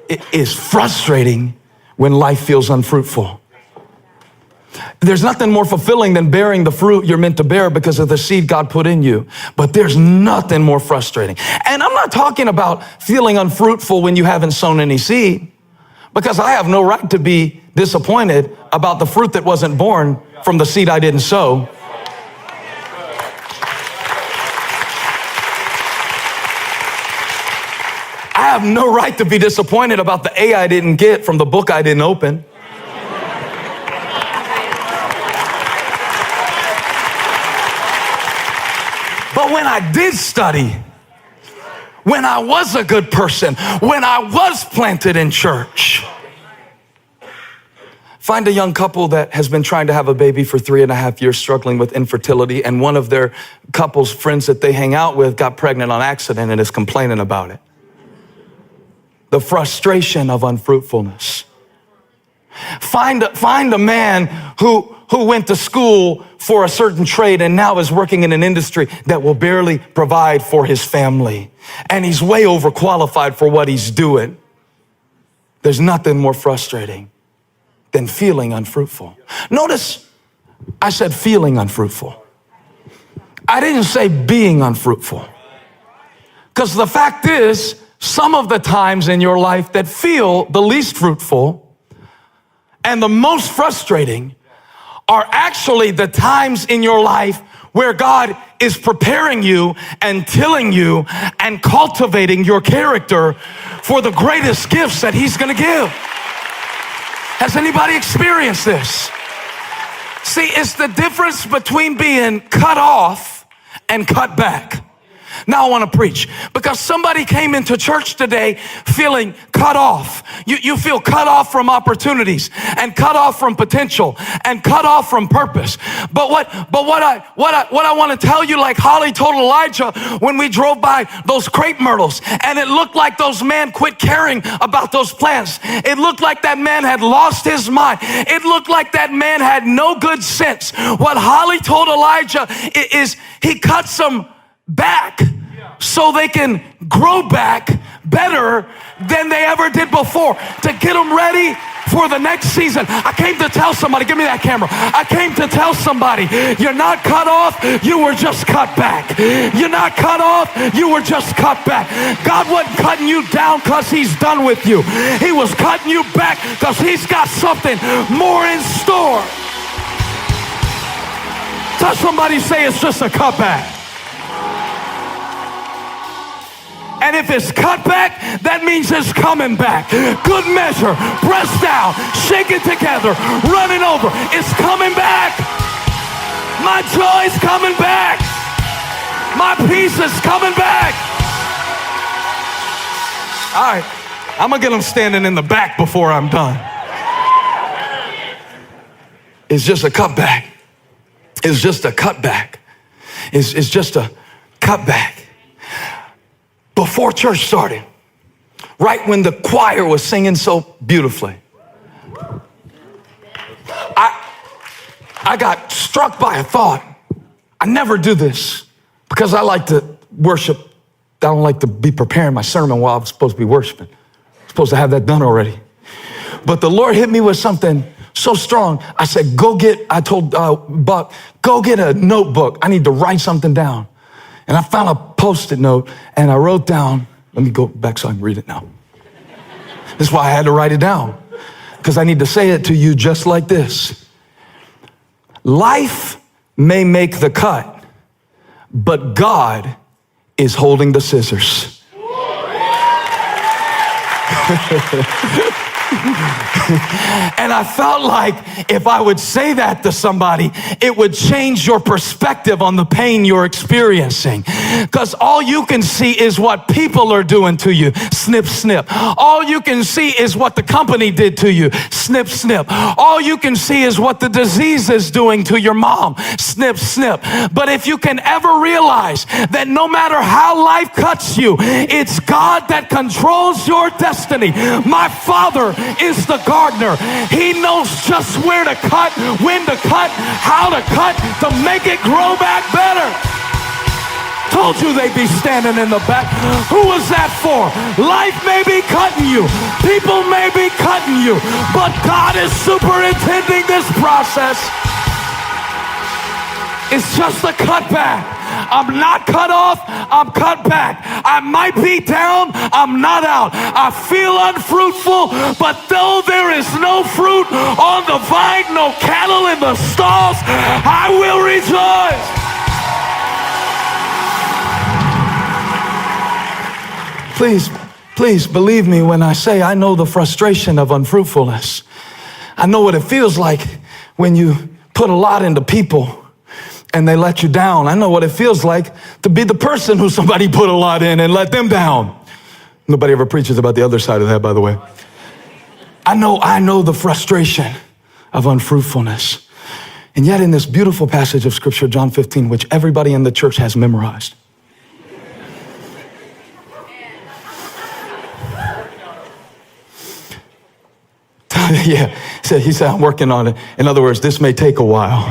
It is frustrating when life feels unfruitful. There's nothing more fulfilling than bearing the fruit you're meant to bear because of the seed God put in you. But there's nothing more frustrating. And I'm not talking about feeling unfruitful when you haven't sown any seed, because I have no right to be disappointed about the fruit that wasn't born from the seed I didn't sow. I have no right to be disappointed about the A I didn't get from the book I didn't open. But when I did study, when I was a good person, when I was planted in church, find a young couple that has been trying to have a baby for 3.5 years, struggling with infertility, and one of their couple's friends that they hang out with got pregnant on accident and is complaining about it. The frustration of unfruitfulness. Find a man who went to school for a certain trade and now is working in an industry that will barely provide for his family. And he's way overqualified for what he's doing. There's nothing more frustrating than feeling unfruitful. Notice I said feeling unfruitful. I didn't say being unfruitful. Because the fact is, some of the times in your life that feel the least fruitful and the most frustrating are actually the times in your life where God is preparing you and tilling you and cultivating your character for the greatest gifts that he's going to give. Has anybody experienced this? See, it's the difference between being cut off and cut back. Now I want to preach because somebody came into church today feeling cut off. You feel cut off from opportunities and cut off from potential and cut off from purpose. But what I want to tell you, like Holly told Elijah when we drove by those crepe myrtles, and it looked like those men quit caring about those plants. It looked like that man had lost his mind. It looked like that man had no good sense. What Holly told Elijah is he cuts them back so they can grow back better than they ever did before, to get them ready for the next season. I came to tell somebody, give me that camera. I came to tell somebody, you're not cut off, you were just cut back. You're not cut off, you were just cut back. God wasn't cutting you down because he's done with you. He was cutting you back because he's got something more in store. Tell somebody, say it's just a cutback. And if it's cut back, that means it's coming back. Good measure, pressed down, shake it together, running over. It's coming back. My joy's coming back. My peace is coming back. All right, I'm gonna get them standing in the back before I'm done. It's just a cutback. It's just a cutback. It's just a cutback. Before church started, right when the choir was singing so beautifully, I got struck by a thought. I never do this because I like to worship. I don't like to be preparing my sermon while I'm supposed to be worshiping. I'm supposed to have that done already. But the Lord hit me with something so strong. I said, I told Buck, go get a notebook. I need to write something down. And I found a Post-it note and I wrote down, let me go back so I can read it now. This is why I had to write it down, because I need to say it to you just like this. Life may make the cut, but God is holding the scissors. And I felt like if I would say that to somebody, it would change your perspective on the pain you're experiencing. Because all you can see is what people are doing to you. Snip, snip. All you can see is what the company did to you. Snip, snip. All you can see is what the disease is doing to your mom. Snip, snip. But if you can ever realize that no matter how life cuts you, it's God that controls your destiny. My Father is the gardener. He knows just where to cut, when to cut, how to cut to make it grow back better. Told you they'd be standing in the back. Who was that for? Life may be cutting you. People may be cutting you. But God is superintending this process. It's just a cutback. I'm not cut off, I'm cut back. I might be down, I'm not out. I feel unfruitful, but though there is no fruit on the vine, no cattle in the stalls, I will rejoice. Please believe me when I say I know the frustration of unfruitfulness. I know what it feels like when you put a lot into people and they let you down. I know what it feels like to be the person who somebody put a lot in and let them down. Nobody ever preaches about the other side of that, by the way. I know the frustration of unfruitfulness. And yet in this beautiful passage of scripture, John 15, which everybody in the church has memorized, yeah, he said, I'm working on it. In other words, this may take a while.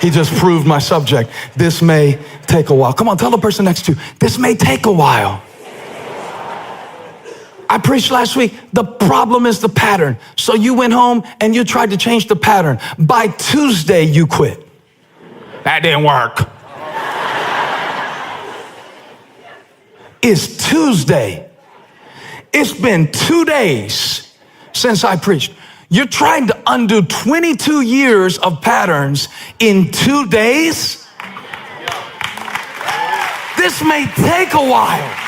He just proved my subject. This may take a while. Come on, tell the person next to you, this may take a while. I preached last week, the problem is the pattern. So you went home and you tried to change the pattern. By Tuesday, you quit. That didn't work. It's Tuesday. It's been 2 days since I preached. You're trying to undo 22 years of patterns in 2 days? This may take a while.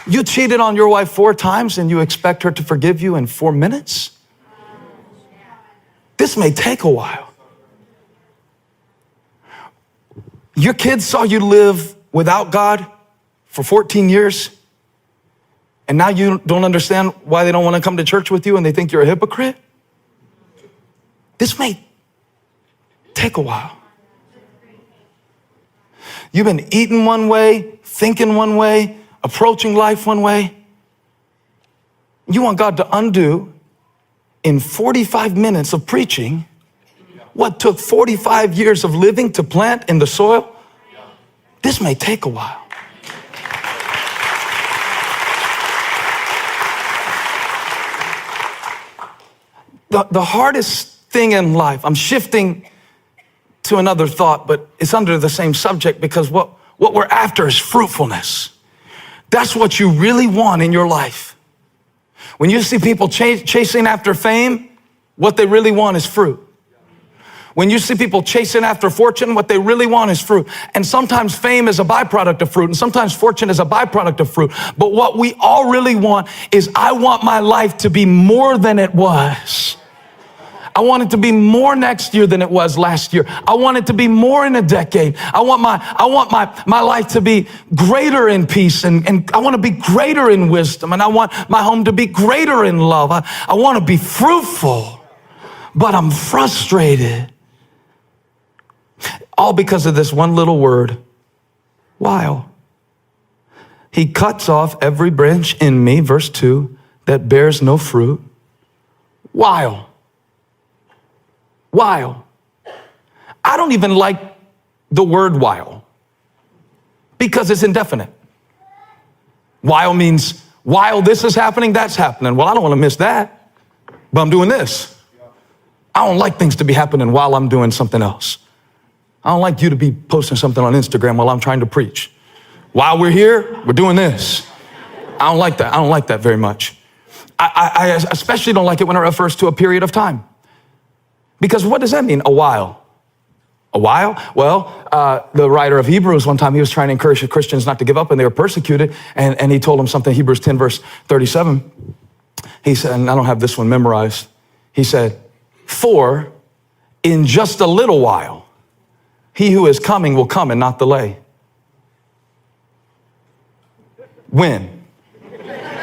You cheated on your wife 4 times and you expect her to forgive you in 4 minutes? This may take a while. Your kids saw you live without God for 14 years. And now you don't understand why they don't want to come to church with you and they think you're a hypocrite? This may take a while. You've been eating one way, thinking one way, approaching life one way. You want God to undo in 45 minutes of preaching what took 45 years of living to plant in the soil? This may take a while. The hardest thing in life, I'm shifting to another thought, but it's under the same subject because what we're after is fruitfulness. That's what you really want in your life. When you see people chasing after fame, what they really want is fruit. When you see people chasing after fortune, what they really want is fruit. And sometimes fame is a byproduct of fruit, and sometimes fortune is a byproduct of fruit. But what we all really want is, I want my life to be more than it was. I want it to be more next year than it was last year. I want it to be more in a decade. I want my life to be greater in peace, and I want to be greater in wisdom, and I want my home to be greater in love. I want to be fruitful, but I'm frustrated. All because of this one little word, while. He cuts off every branch in me, verse 2, that bears no fruit, while. While. I don't even like the word while because it's indefinite. While means while this is happening, that's happening. Well, I don't want to miss that, but I'm doing this. I don't like things to be happening while I'm doing something else. I don't like you to be posting something on Instagram while I'm trying to preach. While we're here, we're doing this. I don't like that. I don't like that very much. I especially don't like it when it refers to a period of time. Because what does that mean, a while? A while? Well, the writer of Hebrews, one time he was trying to encourage the Christians not to give up, and they were persecuted. And he told them something, Hebrews 10, verse 37. He said, and I don't have this one memorized. He said, for in just a little while, he who is coming will come and not delay. When?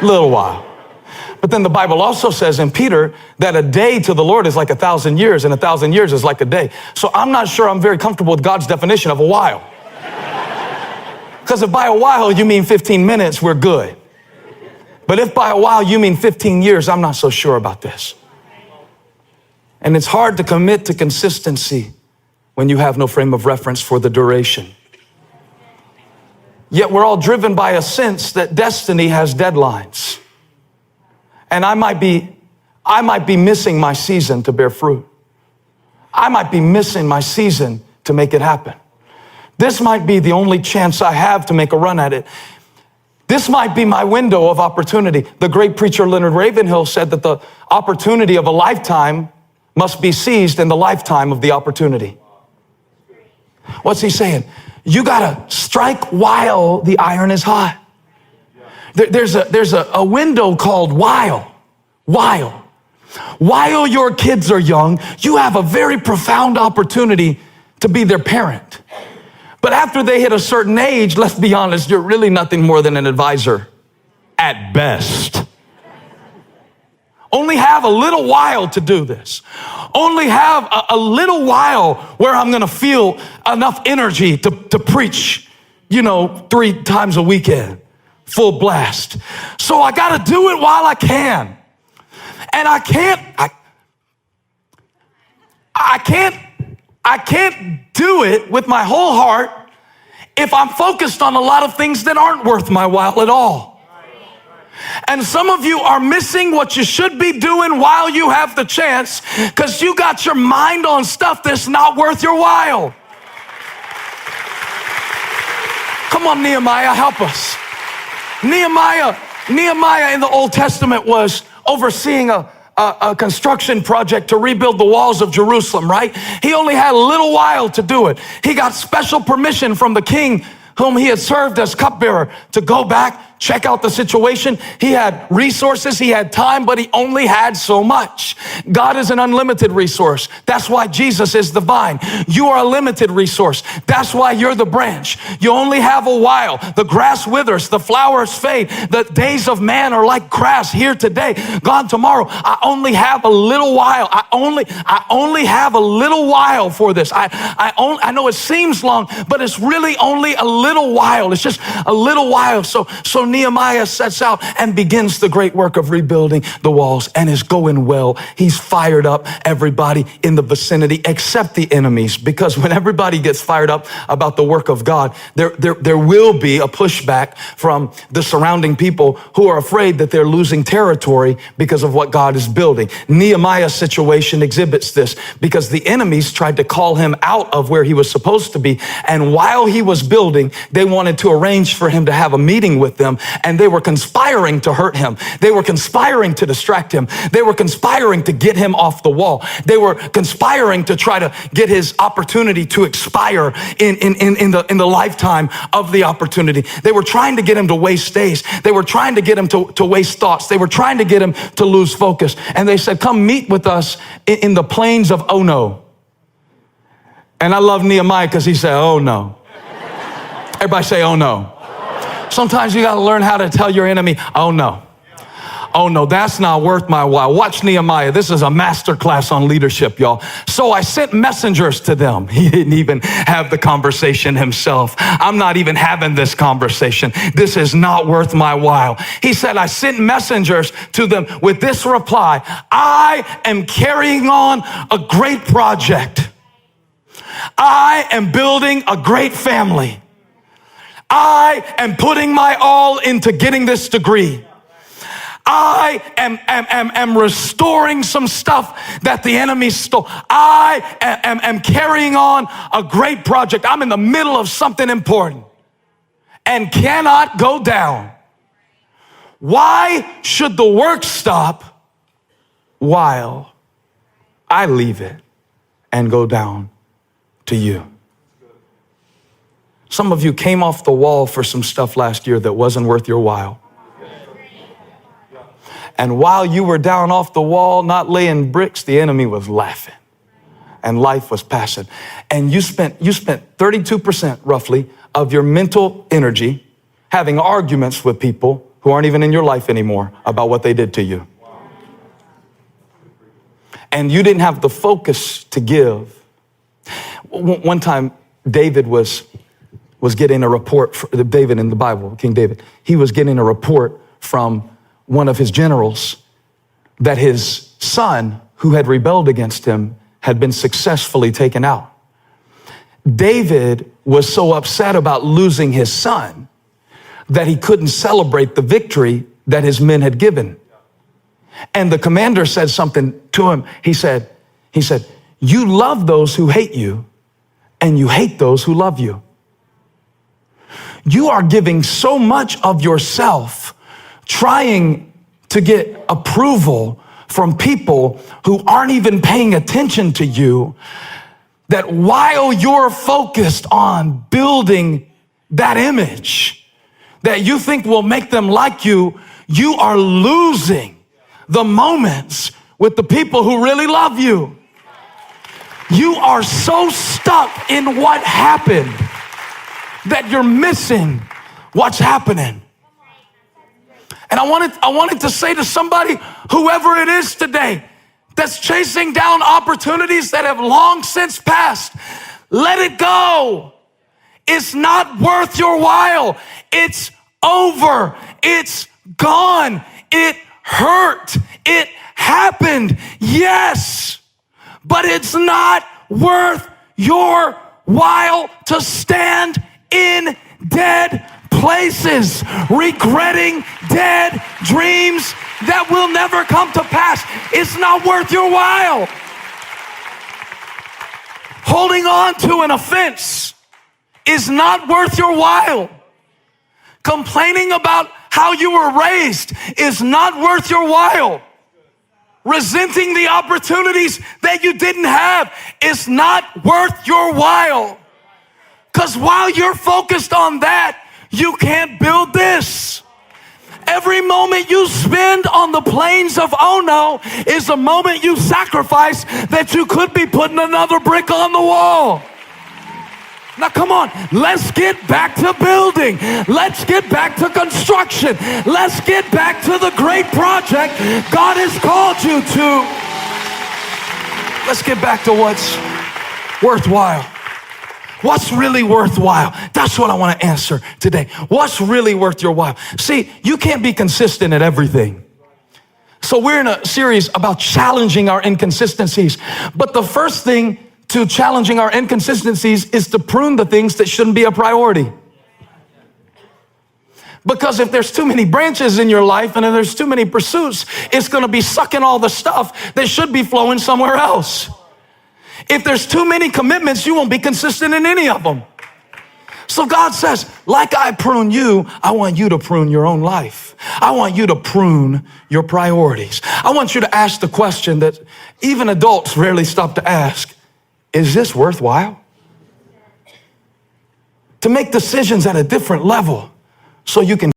Little while. But then the Bible also says in Peter that a day to the Lord is like 1,000 years, and 1,000 years is like a day. So I'm not sure I'm very comfortable with God's definition of a while. Because if by a while you mean 15 minutes, we're good. But if by a while you mean 15 years, I'm not so sure about this. And it's hard to commit to consistency when you have no frame of reference for the duration. Yet we're all driven by a sense that destiny has deadlines. And I might be missing my season to bear fruit. I might be missing my season to make it happen. This might be the only chance I have to make a run at it. This might be my window of opportunity. The great preacher Leonard Ravenhill said that the opportunity of a lifetime must be seized in the lifetime of the opportunity. What's he saying? You gotta strike while the iron is hot. There's a window called while. While your kids are young, you have a very profound opportunity to be their parent. But after they hit a certain age, let's be honest, you're really nothing more than an advisor at best. Only have a little while to do this. Only have a little while where I'm gonna feel enough energy to preach, 3 times a weekend, full blast. So I gotta do it while I can. And I can't do it with my whole heart if I'm focused on a lot of things that aren't worth my while at all. And some of you are missing what you should be doing while you have the chance because you got your mind on stuff that's not worth your while. Come on, Nehemiah, help us. Nehemiah in the Old Testament was overseeing a construction project to rebuild the walls of Jerusalem, right? He only had a little while to do it. He got special permission from the king whom he had served as cupbearer to go back, check out the situation. He had resources, he had time, but he only had so much. God is an unlimited resource. That's why Jesus is the vine. You are a limited resource. That's why you're the branch. You only have a while. The grass withers, the flowers fade. The days of man are like grass, here today, gone tomorrow. I only have a little while. I only have a little while for this. I know it seems long, but it's really only a little while. It's just a little while. So Nehemiah sets out and begins the great work of rebuilding the walls, and is going well. He's fired up everybody in the vicinity except the enemies, because when everybody gets fired up about the work of God, there will be a pushback from the surrounding people who are afraid that they're losing territory because of what God is building. Nehemiah's situation exhibits this because the enemies tried to call him out of where he was supposed to be, and while he was building, they wanted to arrange for him to have a meeting with them. And they were conspiring to hurt him. They were conspiring to distract him. They were conspiring to get him off the wall. They were conspiring to try to get his opportunity to expire in the lifetime of the opportunity. They were trying to get him to waste days. They were trying to get him to waste thoughts. They were trying to get him to lose focus. And they said, come meet with us in the plains of Ono. And I love Nehemiah because he said, oh no. Everybody say, oh no. Sometimes you got to learn how to tell your enemy, oh no. Oh no, that's not worth my while. Watch Nehemiah. This is a master class on leadership, y'all. So I sent messengers to them. He didn't even have the conversation himself. I'm not even having this conversation. This is not worth my while. He said, I sent messengers to them with this reply: I am carrying on a great project. I am building a great family. I am putting my all into getting this degree. I am restoring some stuff that the enemy stole. I am carrying on a great project. I'm in the middle of something important and cannot go down. Why should the work stop while I leave it and go down to you? Some of you came off the wall for some stuff last year that wasn't worth your while. And while you were down off the wall, not laying bricks, the enemy was laughing and life was passing. And you spent 32% roughly of your mental energy having arguments with people who aren't even in your life anymore about what they did to you. And you didn't have the focus to give. One time, David was getting a report, David in the Bible, King David, he was getting a report from one of his generals that his son, who had rebelled against him, had been successfully taken out. David was so upset about losing his son that he couldn't celebrate the victory that his men had given. And the commander said something to him. He said, you love those who hate you, and you hate those who love you. You are giving so much of yourself trying to get approval from people who aren't even paying attention to you, that while you're focused on building that image that you think will make them like you, you are losing the moments with the people who really love you. You are so stuck in what happened that you're missing what's happening. And I wanted to say to somebody, whoever it is today, that's chasing down opportunities that have long since passed, let it go. It's not worth your while. It's over. It's gone. It hurt. It happened. Yes, but it's not worth your while to stand in dead places, regretting dead dreams that will never come to pass. It's not worth your while. Holding on to an offense is not worth your while. Complaining about how you were raised is not worth your while. Resenting the opportunities that you didn't have is not worth your while. Because while you're focused on that, you can't build this. Every moment you spend on the plains of Ono is a moment you sacrifice that you could be putting another brick on the wall. Now come on, let's get back to building. Let's get back to construction. Let's get back to the great project God has called you to. Let's get back to what's worthwhile. What's really worthwhile? That's what I want to answer today. What's really worth your while? See, you can't be consistent at everything. So we're in a series about challenging our inconsistencies. But the first thing to challenging our inconsistencies is to prune the things that shouldn't be a priority. Because if there's too many branches in your life and if there's too many pursuits, it's going to be sucking all the stuff that should be flowing somewhere else. If there's too many commitments, you won't be consistent in any of them. So God says, like I prune you, I want you to prune your own life. I want you to prune your priorities. I want you to ask the question that even adults rarely stop to ask. Is this worthwhile? To make decisions at a different level so you can